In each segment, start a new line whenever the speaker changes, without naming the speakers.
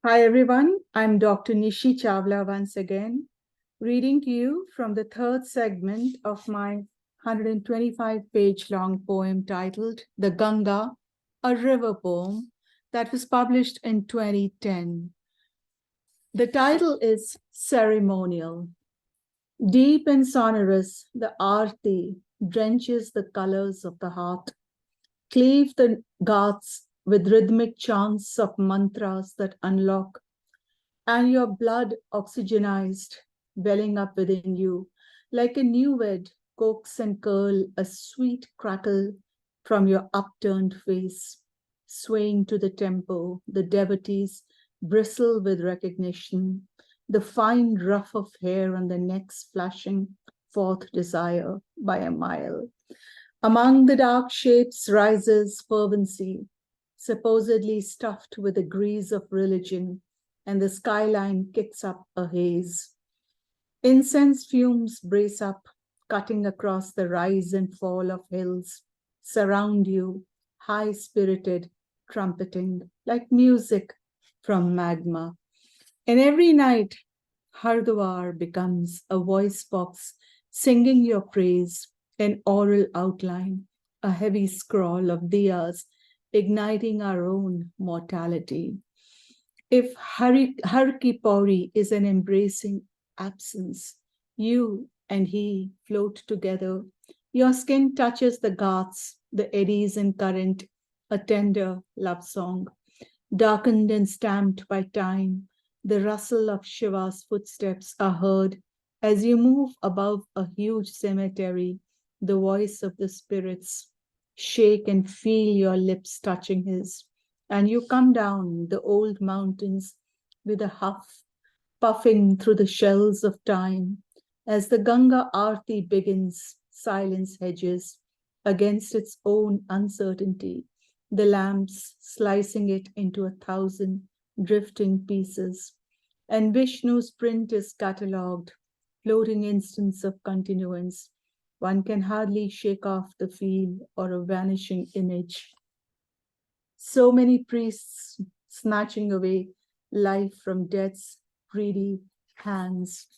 Hi everyone, I'm Dr. Nishi Chawla once again, reading to you from the third segment of my 125-page long poem titled The Ganga, a river poem that was published in 2010. The title is Ceremonial. Deep and sonorous, the arti drenches the colors of the heart, cleave the ghats with rhythmic chants of mantras that unlock and your blood oxygenized, welling up within you, like a new wed, coax and curl a sweet crackle from your upturned face. Swaying to the tempo, the devotees bristle with recognition, the fine ruff of hair on the necks flashing forth desire by a mile. Among the dark shapes rises fervency, supposedly stuffed with the grease of religion, and the skyline kicks up a haze. Incense fumes brace up, cutting across the rise and fall of hills, surround you, high-spirited, trumpeting, like music from magma. And every night, Hardwar becomes a voice box singing your praise, an oral outline, a heavy scroll of diyas igniting our own mortality. If Har Ki Pauri is an embracing absence, you and he float together. Your skin touches the ghats, the eddies and current, a tender love song, darkened and stamped by time. The rustle of Shiva's footsteps are heard as you move above a huge cemetery. The voice of the spirits shake and feel your lips touching his, and you come down the old mountains with a huff, puffing through the shells of time. As the Ganga Aarti begins, silence hedges against its own uncertainty, the lamps slicing it into 1,000 drifting pieces. And Vishnu's print is catalogued, floating instants of continuance. One can hardly shake off the feel or a vanishing image. So many priests snatching away life from death's greedy hands,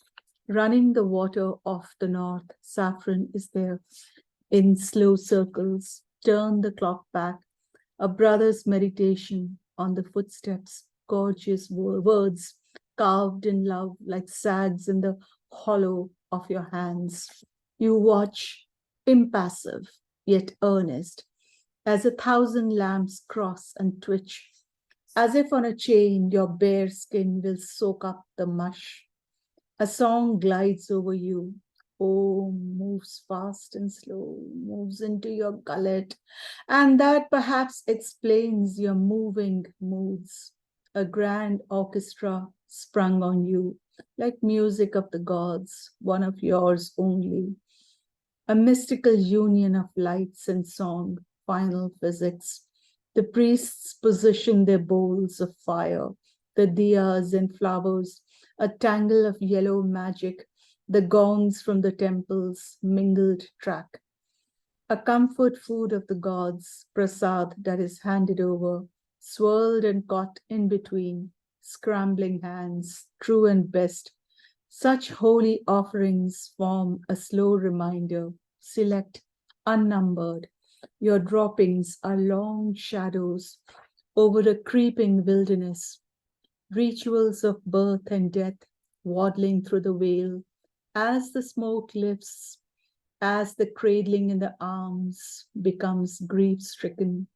running the water off the north. Saffron is there in slow circles. Turn the clock back. A brother's meditation on the footsteps, gorgeous words carved in love like sags in the hollow of your hands. You watch, impassive yet earnest, as 1,000 lamps cross and twitch. As if on a chain, your bare skin will soak up the mush. A song glides over you. Oh, moves fast and slow, moves into your gullet. And that perhaps explains your moving moods. A grand orchestra sprung on you, like music of the gods, one of yours only. A mystical union of lights and song, final physics. The priests position their bowls of fire, the diyas and flowers, a tangle of yellow magic, the gongs from the temples, mingled track. A comfort food of the gods, prasad that is handed over, swirled and caught in between, scrambling hands, true and best. Such holy offerings form a slow reminder, select, unnumbered. Your droppings are long shadows over a creeping wilderness, rituals of birth and death waddling through the veil. As the smoke lifts, as the cradling in the arms becomes grief-stricken,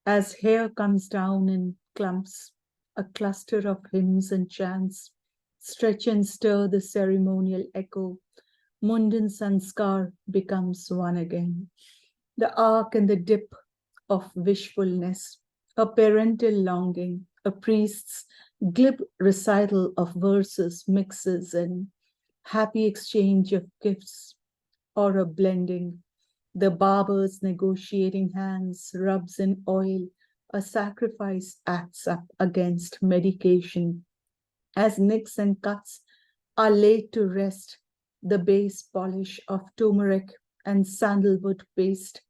as hair comes down in clumps, a cluster of hymns and chants stretch and stir the ceremonial echo. Mundan Sanskar becomes one again. The arc and the dip of wishfulness, a parental longing, a priest's glib recital of verses, mixes, and happy exchange of gifts, or a blending. The barber's negotiating hands rubs in oil, a sacrifice acts up against medication. As nicks and cuts are laid to rest, the base polish of turmeric and sandalwood paste,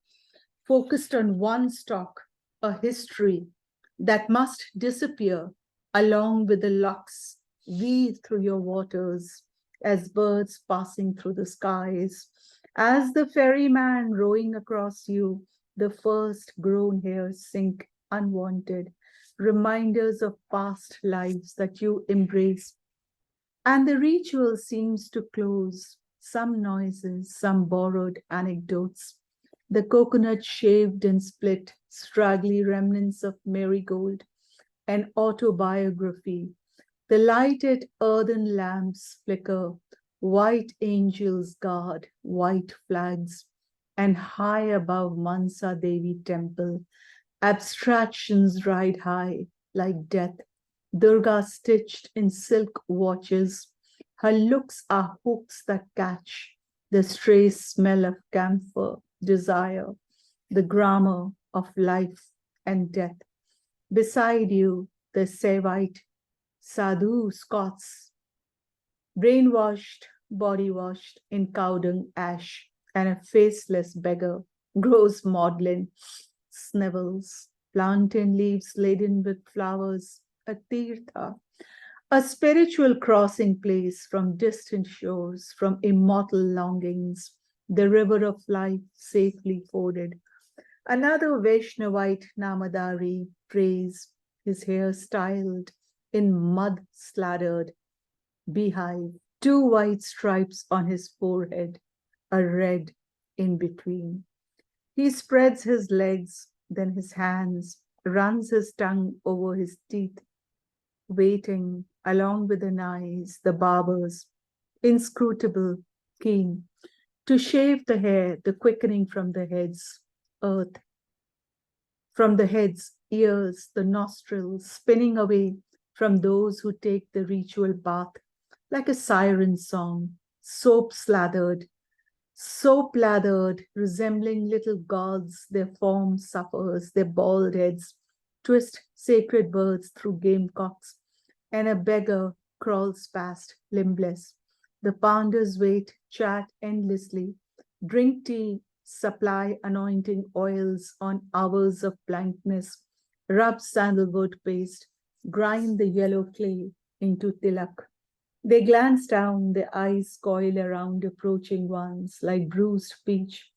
focused on one stalk, a history that must disappear along with the locks weave through your waters as birds passing through the skies. As the ferryman rowing across you, the first grown hairs sink unwanted, reminders of past lives that you embrace. And the ritual seems to close, some noises, some borrowed anecdotes. The coconut shaved and split, straggly remnants of marigold, an autobiography. The lighted earthen lamps flicker, white angels guard white flags, and high above Mansa Devi temple, abstractions ride high like death. Durga stitched in silk watches, her looks are hooks that catch the stray smell of camphor, desire, the grammar of life and death. Beside you, the Sevite Sadhu Scots, brainwashed, body washed in cow dung ash, and a faceless beggar grows maudlin, snivels, plantain leaves laden with flowers, a tirtha, a spiritual crossing place from distant shores, from immortal longings, the river of life safely forded. Another Vaishnavite Namadari prays, his hair styled in mud slattered beehive, two white stripes on his forehead, a red in between. He spreads his legs, then his hands, runs his tongue over his teeth, waiting along with the knives, the barbers, inscrutable, keen, to shave the hair, the quickening from the heads, earth, from the heads, ears, the nostrils, spinning away from those who take the ritual bath like a siren song, soap lathered, resembling little gods, their form suffers, their bald heads twist sacred birds through gamecocks, and a beggar crawls past, limbless. The pounders wait, chat endlessly, drink tea, supply anointing oils on hours of blankness, rub sandalwood paste, grind the yellow clay into tilak. They glance down, their eyes coil around approaching ones like bruised peach,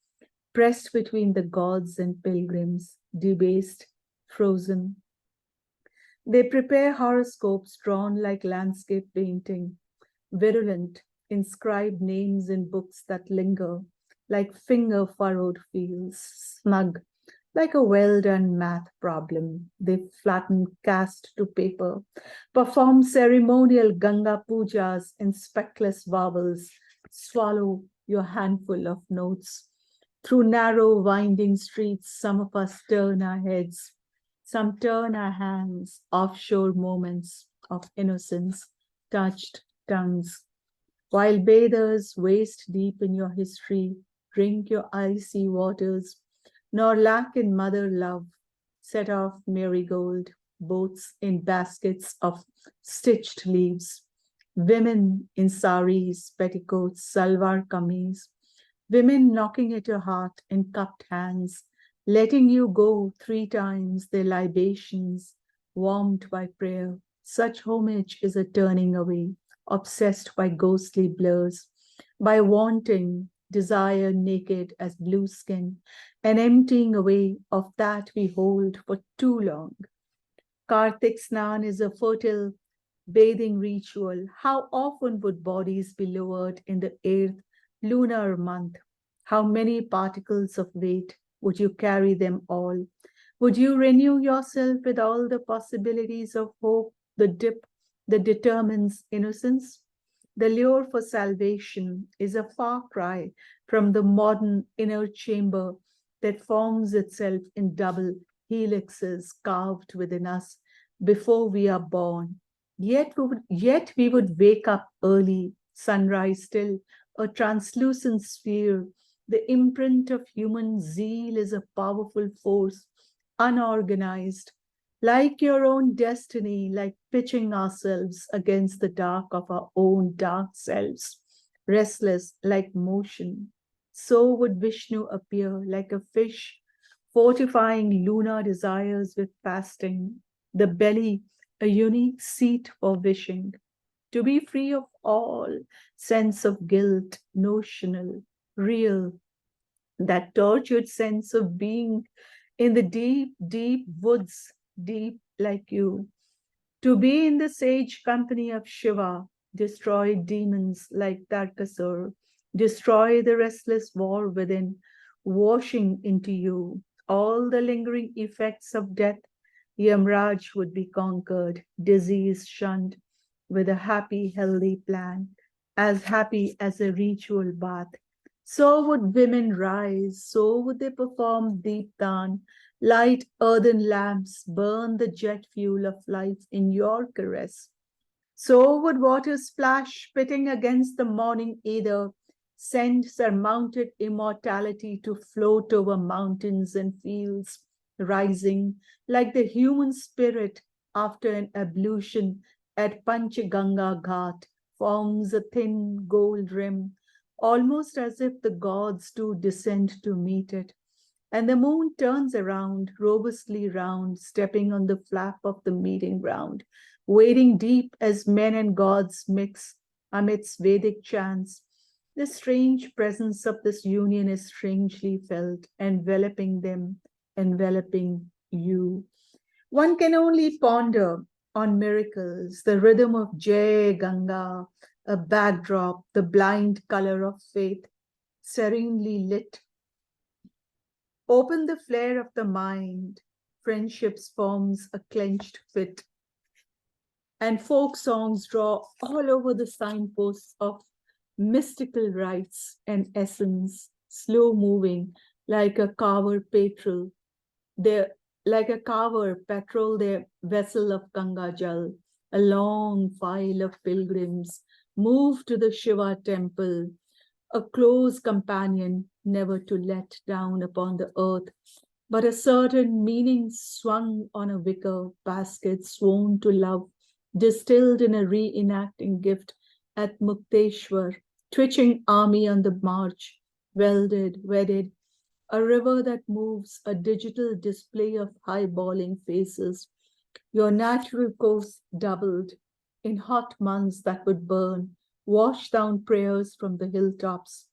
pressed between the gods and pilgrims, debased, frozen. They prepare horoscopes drawn like landscape painting, virulent, inscribed names in books that linger, like finger-furrowed fields, snug, like a well-done math problem. They flatten cast to paper, perform ceremonial Ganga pujas in speckless vowels, swallow your handful of notes. Through narrow, winding streets, some of us turn our heads, some turn our hands, offshore moments of innocence, touched tongues. While bathers waist deep in your history, drink your icy waters, nor lack in mother love, set off marigold, boats in baskets of stitched leaves, women in saris, petticoats, salwar kameez, women knocking at your heart in cupped hands, letting you go 3 times their libations, warmed by prayer. Such homage is a turning away, obsessed by ghostly blurs, by wanting, desire naked as blue skin, an emptying away of that we hold for too long. Kartik Snan is a fertile bathing ritual. How often would bodies be lowered in the 8th lunar month? How many particles of weight would you carry them all? Would you renew yourself with all the possibilities of hope, the dip that determines innocence? The lure for salvation is a far cry from the modern inner chamber that forms itself in double helixes carved within us before we are born. Yet we would wake up early, sunrise still, a translucent sphere. The imprint of human zeal is a powerful force, unorganized, like your own destiny, like pitching ourselves against the dark of our own dark selves, restless like motion. So would Vishnu appear like a fish, fortifying lunar desires with fasting, the belly a unique seat for wishing, to be free of all sense of guilt, notional, real, that tortured sense of being in the deep, deep woods, deep like you, to be in the sage company of Shiva, destroy demons like Tarkasur, destroy the restless war within, washing into you all the lingering effects of death, Yamraj would be conquered, disease shunned, with a happy, healthy plan, as happy as a ritual bath. So would women rise, so would they perform deep dan, light earthen lamps, burn the jet fuel of life in your caress. So would water splash, spitting against the morning ether, send surmounted immortality to float over mountains and fields, rising like the human spirit after an ablution at Panchaganga Ghat, forms a thin gold rim, almost as if the gods too descend to meet it. And the moon turns around, robustly round, stepping on the flap of the meeting ground, wading deep as men and gods mix amidst Vedic chants. The strange presence of this union is strangely felt, enveloping them, enveloping you. One can only ponder on miracles, the rhythm of Jai Ganga, a backdrop, the blind color of faith, serenely lit. Open the flare of the mind, friendships forms a clenched fit, and folk songs draw all over the signposts of mystical rites and essence, slow moving like a carver petrol. They like a carver patrol their vessel of Ganga Jal. A long file of pilgrims move to the Shiva temple, a close companion, never to let down upon the earth, but a certain meaning swung on a wicker basket sworn to love, distilled in a reenacting gift at Mukteshwar, twitching army on the march, welded, wedded, a river that moves, a digital display of high-balling faces. Your natural course doubled in hot months that would burn, wash down prayers from the hilltops.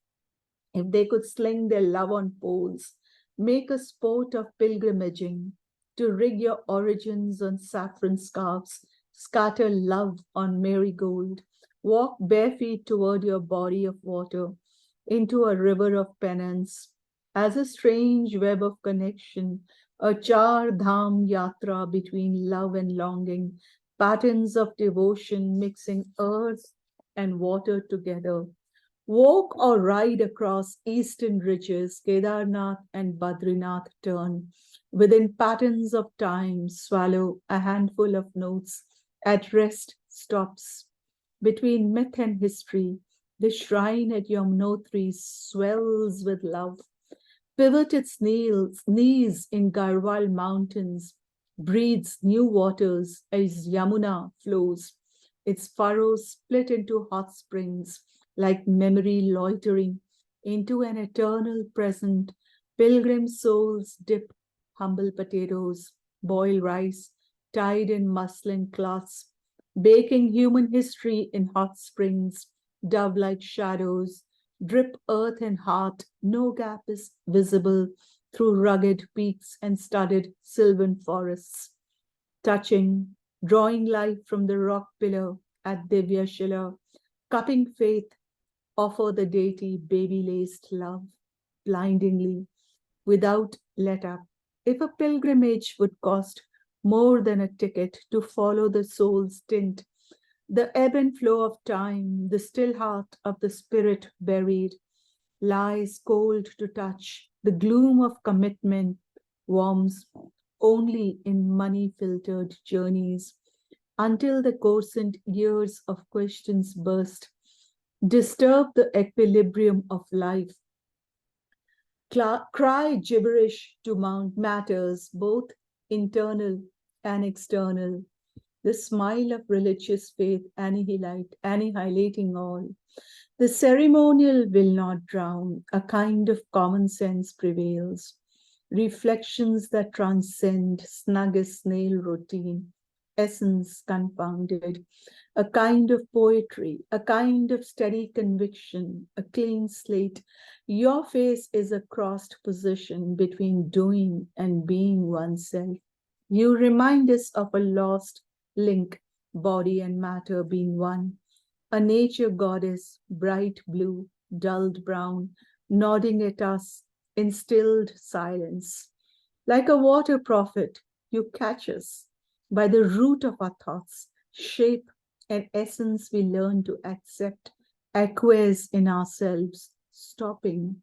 If they could sling their love on poles, make a sport of pilgrimaging, to rig your origins on saffron scarves, scatter love on marigold, walk bare feet toward your body of water, into a river of penance, as a strange web of connection, a char dham yatra between love and longing, patterns of devotion mixing earth and water together. Walk or ride across eastern ridges, Kedarnath and Badrinath turn. Within patterns of time, swallow a handful of notes. At rest, stops. Between myth and history, the shrine at Yamunotri swells with love. Pivot its knees in Garhwal mountains, breathes new waters as Yamuna flows. Its furrows split into hot springs, like memory loitering into an eternal present. Pilgrim souls dip humble potatoes, boil rice, tied in muslin cloths, baking human history in hot springs, dove-like shadows, drip earth and heart, no gap is visible through rugged peaks and studded sylvan forests. Touching, drawing life from the rock pillar at Divyashila, cupping faith, offer the deity baby-laced love, blindingly, without let-up. If a pilgrimage would cost more than a ticket to follow the soul's tint, the ebb and flow of time, the still heart of the spirit buried, lies cold to touch. The gloom of commitment warms only in money-filtered journeys, until the quiescent years of questions burst, disturb the equilibrium of life, cry gibberish to mount matters, both internal and external, the smile of religious faith annihilating all. The ceremonial will not drown, a kind of common sense prevails. Reflections that transcend snug as snail routine, essence confounded, a kind of poetry, a kind of steady conviction, a clean slate. Your face is a crossed position between doing and being oneself. You remind us of a lost link, body and matter being one, a nature goddess, bright blue, dulled brown, nodding at us in stilled silence. Like a water prophet, you catch us by the root of our thoughts, shape and essence we learn to accept, acquiesce in ourselves, stopping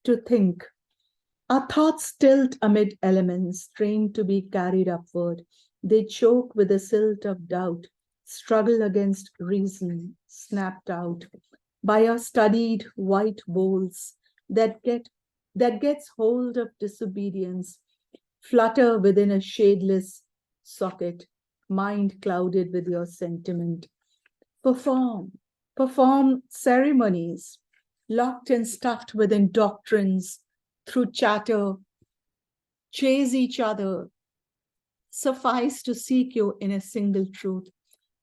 to think. Our thoughts tilt amid elements, trained to be carried upward. They choke with the silt of doubt, struggle against reason, snapped out by our studied white bowls that gets hold of disobedience, flutter within a shadeless socket, mind clouded with your sentiment. Perform, perform ceremonies, locked and stuffed within doctrines, through chatter, chase each other, suffice to seek you in a single truth.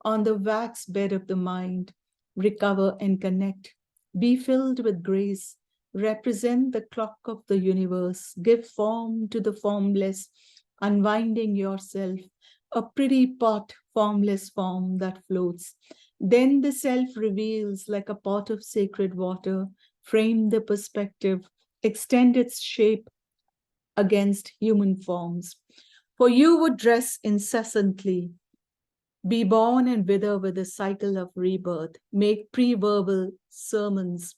On the wax bed of the mind, recover and connect. Be filled with grace. Represent the clock of the universe. Give form to the formless, unwinding yourself. A pretty pot, formless form that floats. Then the self reveals like a pot of sacred water. Frame the perspective. Extend its shape against human forms. For you would dress incessantly, be born and wither with the cycle of rebirth, make pre-verbal sermons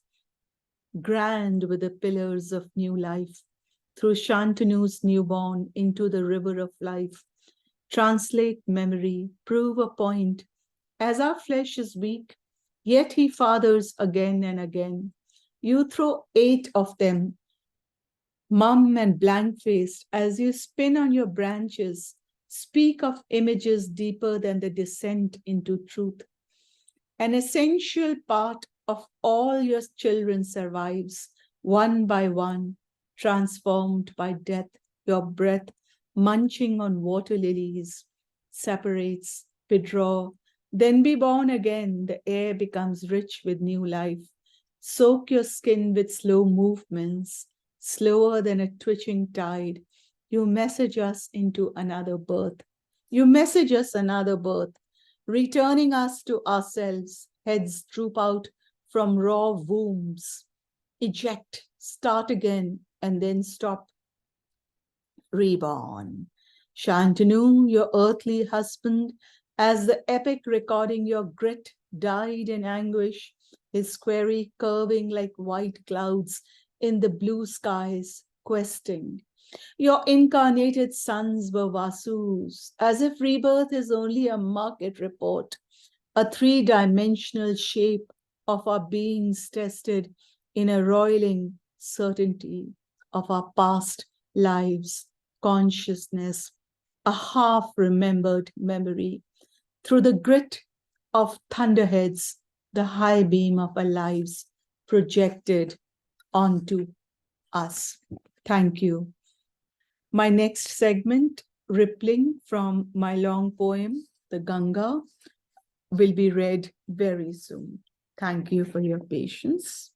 grand with the pillars of new life, through Shantanu's newborn into the river of life, translate memory, prove a point. As our flesh is weak, yet he fathers again and again. You throw 8 of them, mum and blank-faced, as you spin on your branches, speak of images deeper than the descent into truth. An essential part of all your children survives, one by one, transformed by death. Your breath, munching on water lilies, separates, withdraw, then be born again. The air becomes rich with new life. Soak your skin with slow movements, slower than a twitching tide. You message us into another birth. You message us another birth, returning us to ourselves. Heads droop out from raw wombs. Eject, start again, and then stop. Reborn. Shantanu, your earthly husband, as the epic recording your grit, died in anguish, his quarry curving like white clouds in the blue skies, questing. Your incarnated sons were Vasus, as if rebirth is only a market report, a 3-dimensional shape of our beings tested in a roiling certainty of our past lives, consciousness, a half-remembered memory. Through the grit of thunderheads, the high beam of our lives projected onto us. Thank you. My next segment, rippling from my long poem, The Ganga, will be read very soon. Thank you for your patience.